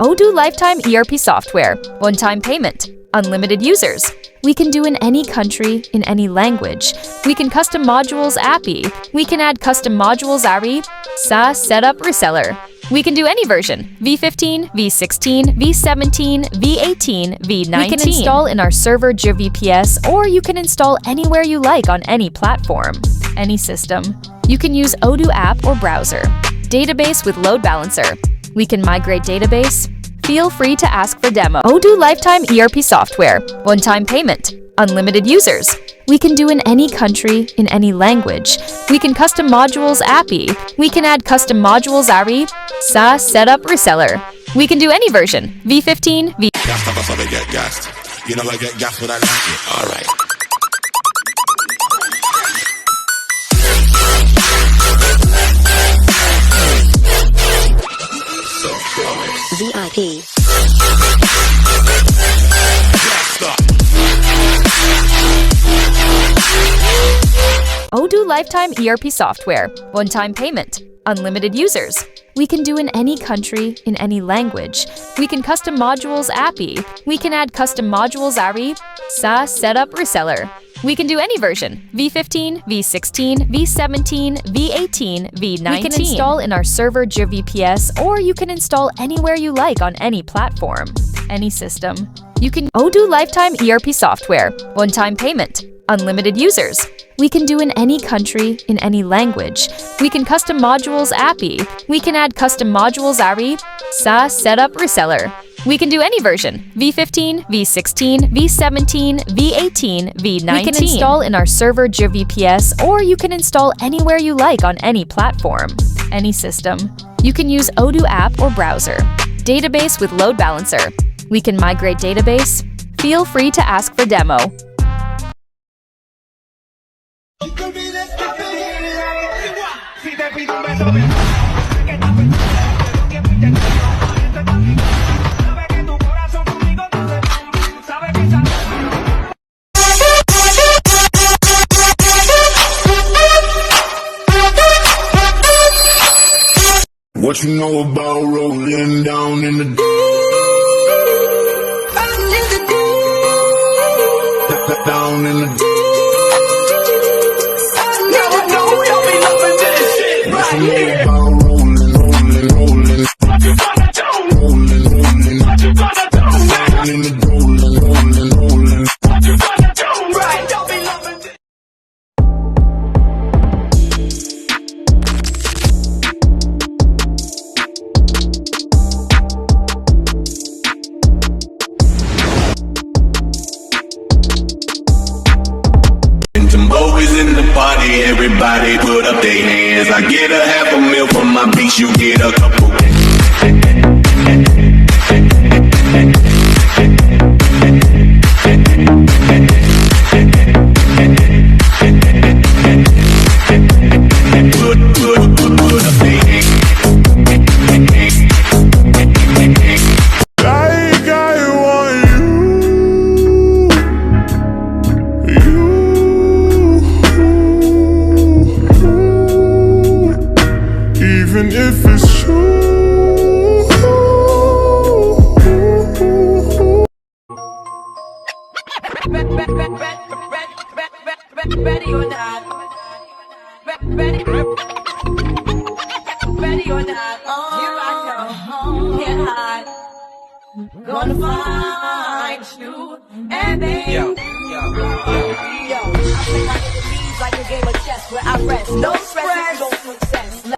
Odoo Lifetime ERP software, one-time payment, unlimited users. We can do in any country, in any language. We can custom modules API. We can add custom modules ARI, SaaS setup reseller. We can do any version, V15, V16, V17, V18, V19. We can install in our server GVPS, or you can install anywhere you like on any platform, any system. You can use Odoo app or browser. Database with load balancer. We can migrate database. Feel free to ask for demo. Odoo Lifetime ERP software, one-time payment, unlimited users. We can do in any country, in any language. We can custom modules API. We can add custom modules ARI, SaaS setup reseller. We can do any version, V15, V. Get gassed. You know I get gassed when I like it. All right. VIP. Odoo Lifetime ERP software, one-time payment, unlimited users. We can do in any country, in any language. We can custom modules API. We can add custom modules ARI, SaaS setup reseller. We can do any version, V15, V16, V17, V18, V19. We can install in our server GVPS, or you can install anywhere you like on any platform, any system. You can Odoo Lifetime ERP software, one-time payment, unlimited users. We can do in any country, in any language. We can custom modules API. We can add custom modules ARI, SaaS setup reseller. We can do any version, V15, V16, V17, V18, V19. We can install in our server GVPS, or you can install anywhere you like on any platform, any system. You can use Odoo app or browser. Database with load balancer. We can migrate database. Feel free to ask for demo. What you know about rolling down in the deep? Down in the deep. Now I know y'all be loving this shit right here. Rolling. What you gonna do? Rolling. What you gonna do? Down in the rolling. What you gonna do? Right, y'all be loving this. Boys in the party, everybody put up their hands. I get a half a meal from my beats, you get a couple. Put up their hands. Like I want you. Even if it's true. Ready or not? Ready or not? Here I come. Can't hide. Gonna find you and then yo. I play my enemies like a game of chess where I rest. No stress, no success.